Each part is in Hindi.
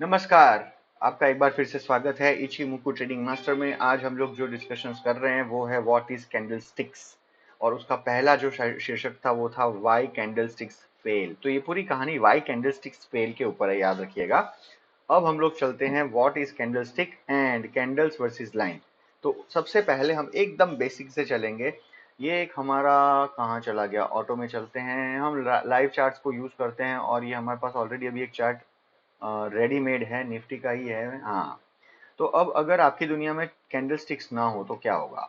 नमस्कार। आपका एक बार फिर से स्वागत है इचिमुकु ट्रेडिंग मास्टर में। आज हम लोग जो डिस्कशंस कर रहे हैं वो है व्हाट इज कैंडलस्टिक्स, और उसका पहला जो शीर्षक था वो था व्हाई कैंडलस्टिक्स फेल। तो ये पूरी कहानी व्हाई कैंडलस्टिक्स फेल के ऊपर है, याद रखिएगा। अब हम लोग चलते हैं what is candlestick and candles versus line. तो सबसे पहले हम एकदम बेसिक से चलेंगे। ये एक हमारा कहाँ चला गया, ऑटो में चलते हैं। हम लाइव चार्ट्स को यूज करते हैं और ये हमारे पास ऑलरेडी अभी एक चार्ट रेडीमेड है, निफ्टी का ही है। हाँ, तो अब अगर आपकी दुनिया में कैंडलस्टिक्स ना हो तो क्या होगा?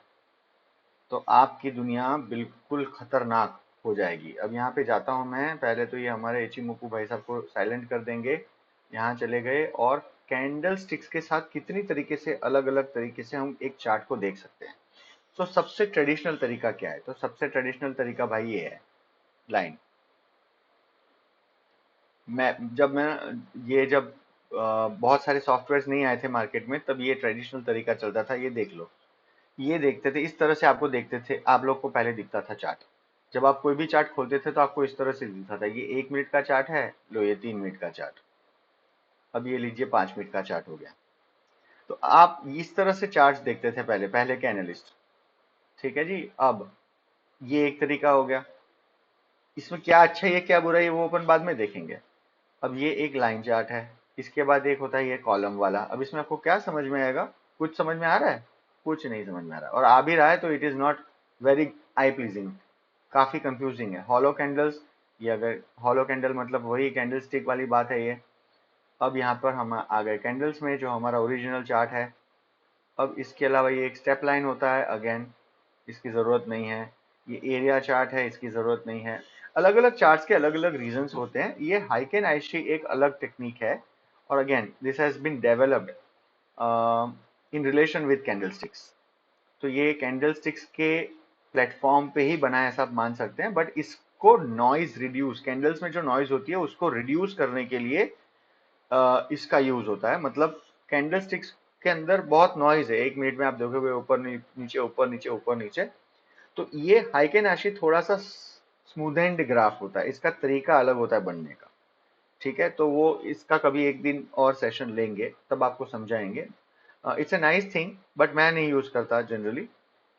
तो आपकी दुनिया बिल्कुल खतरनाक हो जाएगी। अब यहाँ पे जाता हूँ मैं, पहले तो ये हमारे इचिमुकु भाई साहब को साइलेंट कर देंगे। यहाँ चले गए, और कैंडलस्टिक्स के साथ कितनी तरीके से अलग अलग तरीके से हम एक चार्ट को देख सकते हैं। तो सबसे ट्रेडिशनल तरीका क्या है? तो सबसे ट्रेडिशनल तरीका भाई ये है, लाइन। मैं ये जब बहुत सारे सॉफ्टवेयर्स नहीं आए थे मार्केट में, तब ये ट्रेडिशनल तरीका चलता था। ये देख लो, ये देखते थे इस तरह से, आपको देखते थे, आप लोग को पहले दिखता था चार्ट। जब आप कोई भी चार्ट खोलते थे तो आपको इस तरह से दिखता था, ये 1 मिनट का चार्ट है, लो ये 3 मिनट का चार्ट, अब ये लीजिए 5 मिनट का चार्ट हो गया। तो आप इस तरह से चार्ट देखते थे पहले पहले के एनालिस्ट। ठीक है जी। अब ये एक तरीका हो गया। इसमें क्या अच्छा है क्या बुरा है वो अपन बाद में देखेंगे। अब ये एक लाइन चार्ट है, इसके बाद एक होता है ये कॉलम वाला। अब इसमें आपको क्या समझ में आएगा? कुछ समझ में आ रहा है? कुछ नहीं समझ में आ रहा है, और आ भी रहा है तो it is not very I pleasing, काफी कंफ्यूजिंग है। हॉलो कैंडल्स, ये अगर हॉलो कैंडल मतलब वही कैंडल स्टिक वाली बात है ये। अब यहाँ पर हम आ गए कैंडल्स में, जो हमारा ओरिजिनल चार्ट है। अब इसके अलावा ये एक स्टेप लाइन होता है, अगेन इसकी ज़रूरत नहीं है। ये एरिया चार्ट है, इसकी ज़रूरत नहीं है। अलग अलग चार्ट्स के अलग अलग रीजंस होते हैं। ये हाइकेन आइशी एक अलग टेक्निक है, और again this has been developed in relation with candlesticks. तो ये कैंडलस्टिक्स के प्लेटफॉर्म पे ही बना है, ऐसा आप मान सकते हैं। बट इसको नॉइज रिड्यूस, कैंडल्स में जो नॉइज होती है उसको रिड्यूस करने के लिए इसका यूज होता है। मतलब कैंडलस्टिक्स के अंदर बहुत नॉइज है, 1 मिनट में आप देखोगे ऊपर नीचे ऊपर नीचे ऊपर नीचे। तो ये हाइकेनाशी थोड़ा सा स्मूथ एंड ग्राफ होता है, इसका तरीका अलग होता है बनने का। ठीक है, तो वो इसका कभी एक दिन और सेशन लेंगे, तब आपको समझाएंगे। It's a nice thing, but मैं नहीं यूज करता जनरली,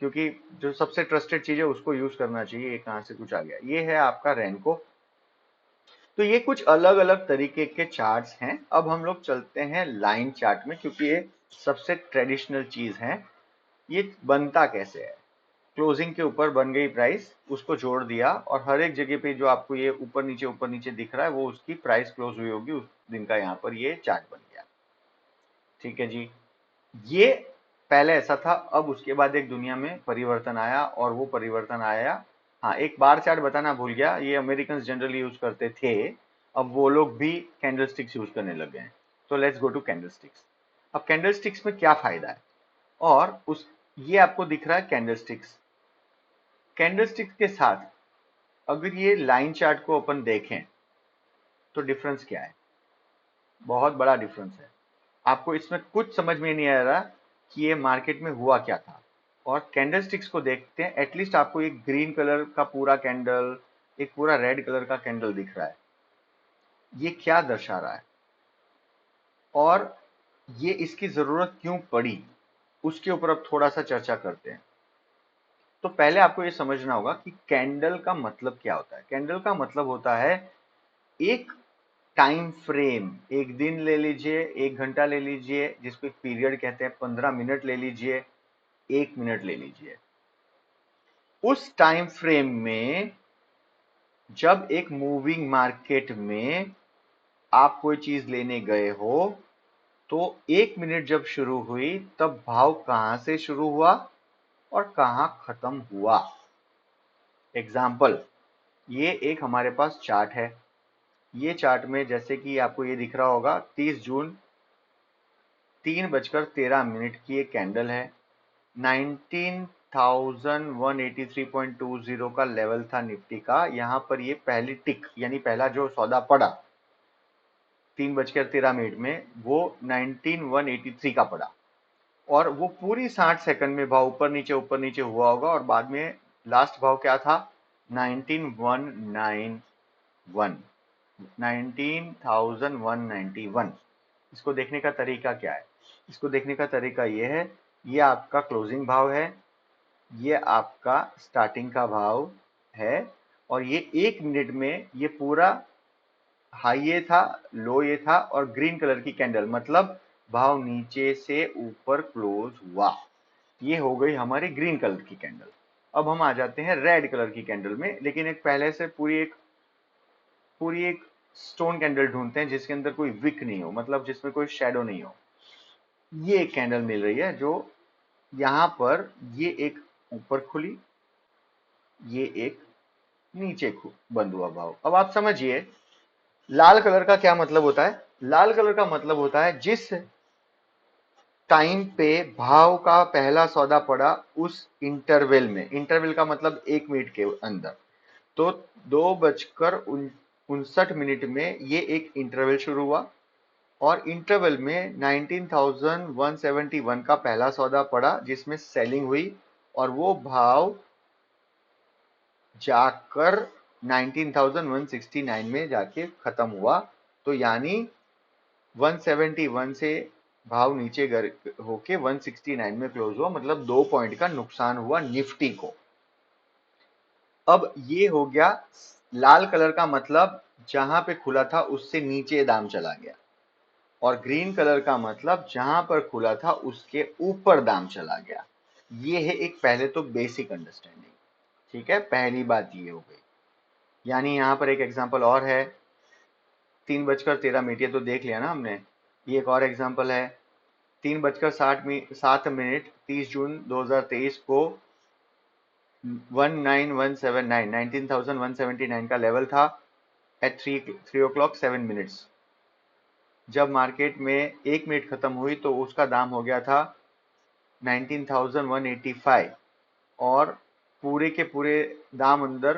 क्योंकि जो सबसे ट्रस्टेड चीज है उसको यूज करना चाहिए। ये कहाँ से कुछ आ गया, ये है आपका रेनको। तो ये कुछ अलग अलग तरीके के चार्ट्स हैं। अब हम लोग चलते हैं लाइन चार्ट में, क्योंकि ये सबसे ट्रेडिशनल चीज है। ये बनता कैसे है? क्लोजिंग के ऊपर बन गई प्राइस, उसको जोड़ दिया, और हर एक जगह पे जो आपको ये ऊपर नीचे दिख रहा है वो उसकी प्राइस क्लोज हुई होगी उस दिन का। यहाँ पर ये चार्ट बन गया। ठीक है जी। ये पहले ऐसा था, अब उसके बाद एक दुनिया में परिवर्तन आया, और वो परिवर्तन आया। हाँ, एक बार चार्ट बताना भूल गया, ये अमेरिकन जनरली यूज करते थे, अब वो लोग भी कैंडलस्टिक्स यूज करने लग गए हैं। तो लेट्स गो टू कैंडलस्टिक्स। अब कैंडलस्टिक्स में क्या फायदा है? और उस ये आपको दिख रहा है कैंडलस्टिक्स। कैंडलस्टिक्स के साथ अगर ये लाइन चार्ट को अपन देखें तो डिफरेंस क्या है? बहुत बड़ा डिफरेंस है। आपको इसमें कुछ समझ में नहीं आ रहा कि ये मार्केट में हुआ क्या था। और कैंडलस्टिक्स को देखते हैं, एटलीस्ट आपको एक ग्रीन कलर का पूरा कैंडल, एक पूरा रेड कलर का कैंडल दिख रहा है। ये क्या दर्शा रहा है, और ये इसकी जरूरत क्यों पड़ी, उसके ऊपर अब थोड़ा सा चर्चा करते हैं। तो पहले आपको ये समझना होगा कि कैंडल का मतलब क्या होता है। कैंडल का मतलब होता है एक टाइम फ्रेम। एक दिन ले लीजिए, 1 घंटा ले लीजिए जिसको एक पीरियड कहते हैं, 15 मिनट ले लीजिए, 1 मिनट ले लीजिए। उस टाइम फ्रेम में जब एक मूविंग मार्केट में आप कोई चीज लेने गए हो, तो 1 मिनट जब शुरू हुई तब भाव कहां से शुरू हुआ और कहां खत्म हुआ। एग्जाम्पल, ये एक हमारे पास चार्ट है। ये चार्ट में जैसे कि आपको ये दिख रहा होगा, 30 जून 3:13 की एक कैंडल है। 19,183.20 का लेवल था निफ्टी का। यहां पर ये पहली टिक यानी पहला जो सौदा पड़ा 3:13 में, वो 19,183 का पड़ा। और वो पूरी 60 सेकंड में भाव ऊपर नीचे हुआ होगा, और बाद में लास्ट भाव क्या था? 19,191, 19,191। इसको देखने का तरीका क्या है? इसको देखने का तरीका ये है, ये आपका क्लोजिंग भाव है, ये आपका स्टार्टिंग का भाव है, और ये 1 मिनट में ये पूरा हाई ये था, लो ये था, और ग्रीन कलर की कैंडल मतलब भाव नीचे से ऊपर क्लोज हुआ। ये हो गई हमारी ग्रीन कलर की कैंडल। अब हम आ जाते हैं रेड कलर की कैंडल में, लेकिन एक पहले से पूरी एक स्टोन कैंडल ढूंढते हैं जिसके अंदर कोई विक नहीं हो, मतलब जिसमें कोई शेडो नहीं हो। ये एक कैंडल मिल रही है जो यहां पर ये एक ऊपर खुली, ये एक नीचे बंद हुआ भाव। अब आप समझिए लाल कलर का क्या मतलब होता है? लाल कलर का मतलब होता है जिस टाइम पे भाव का पहला सौदा पड़ा उस इंटरवल में, इंटरवल का मतलब 1 मिनट के अंदर, तो 2:59 में ये एक इंटरवल शुरू हुआ, और इंटरवल में 19,171 का पहला सौदा पड़ा जिसमें सेलिंग हुई, और वो भाव जाकर 19,169 में जाके खत्म हुआ। तो यानी 171 से भाव नीचे होके 169 में क्लोज हुआ, मतलब 2 पॉइंट का नुकसान हुआ निफ्टी को। अब ये हो गया लाल कलर का मतलब जहां पे खुला था उससे नीचे दाम चला गया, और ग्रीन कलर का मतलब जहां पर खुला था उसके ऊपर दाम चला गया। ये है एक पहले तो बेसिक अंडरस्टैंडिंग। ठीक है, पहली बात ये हो गई। यानी यहां पर एक एग्जांपल और है, 3:13 तो देख लिया ना हमने। ये एक और एग्जांपल है, 3:07 30 जून 2023 को 19,179 का लेवल था एट 3 o'clock 7 minutes। जब मार्केट में 1 मिनट खत्म हुई तो उसका दाम हो गया था 19,185, और पूरे के पूरे दाम अंदर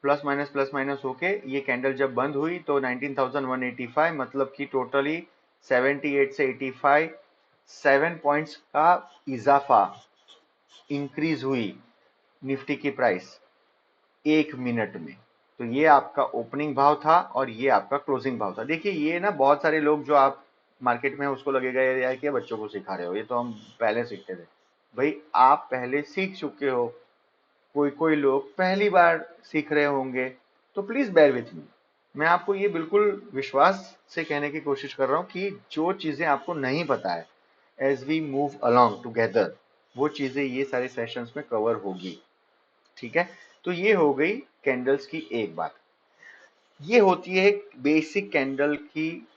प्लस माइनस होके ये कैंडल जब बंद हुई तो 19,185, मतलब कि टोटली 78 से 85 7 पॉइंट्स का इजाफा, इंक्रीज हुई निफ्टी की प्राइस 1 मिनट में। तो ये आपका ओपनिंग भाव था और ये आपका क्लोजिंग भाव था। देखिए ये ना बहुत सारे लोग जो आप मार्केट में उसको लगेगा यार क्या बच्चों को सिखा रहे हो, ये तो हम पहले सीखते थे। भाई आप पहले सीख चुके हो, कोई कोई लोग पहली बार सीख रहे होंगे, तो प्लीज बेयर विथ मी। मैं आपको ये बिल्कुल विश्वास से कहने की कोशिश कर रहा हूं कि जो चीजें आपको नहीं पता है, as we move along together, वो चीजें ये सारे सेशंस में कवर होगी। ठीक है, तो ये हो गई कैंडल्स की एक बात। ये होती है बेसिक कैंडल की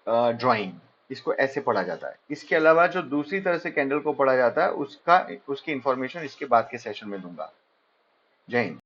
ड्राइंग, इसको ऐसे पढ़ा जाता है। इसके अलावा जो दूसरी तरह से कैंडल को पढ़ा जाता है उसकी इंफॉर्मेशन इसके बाद के सेशन में दूंगा। जय हिंद।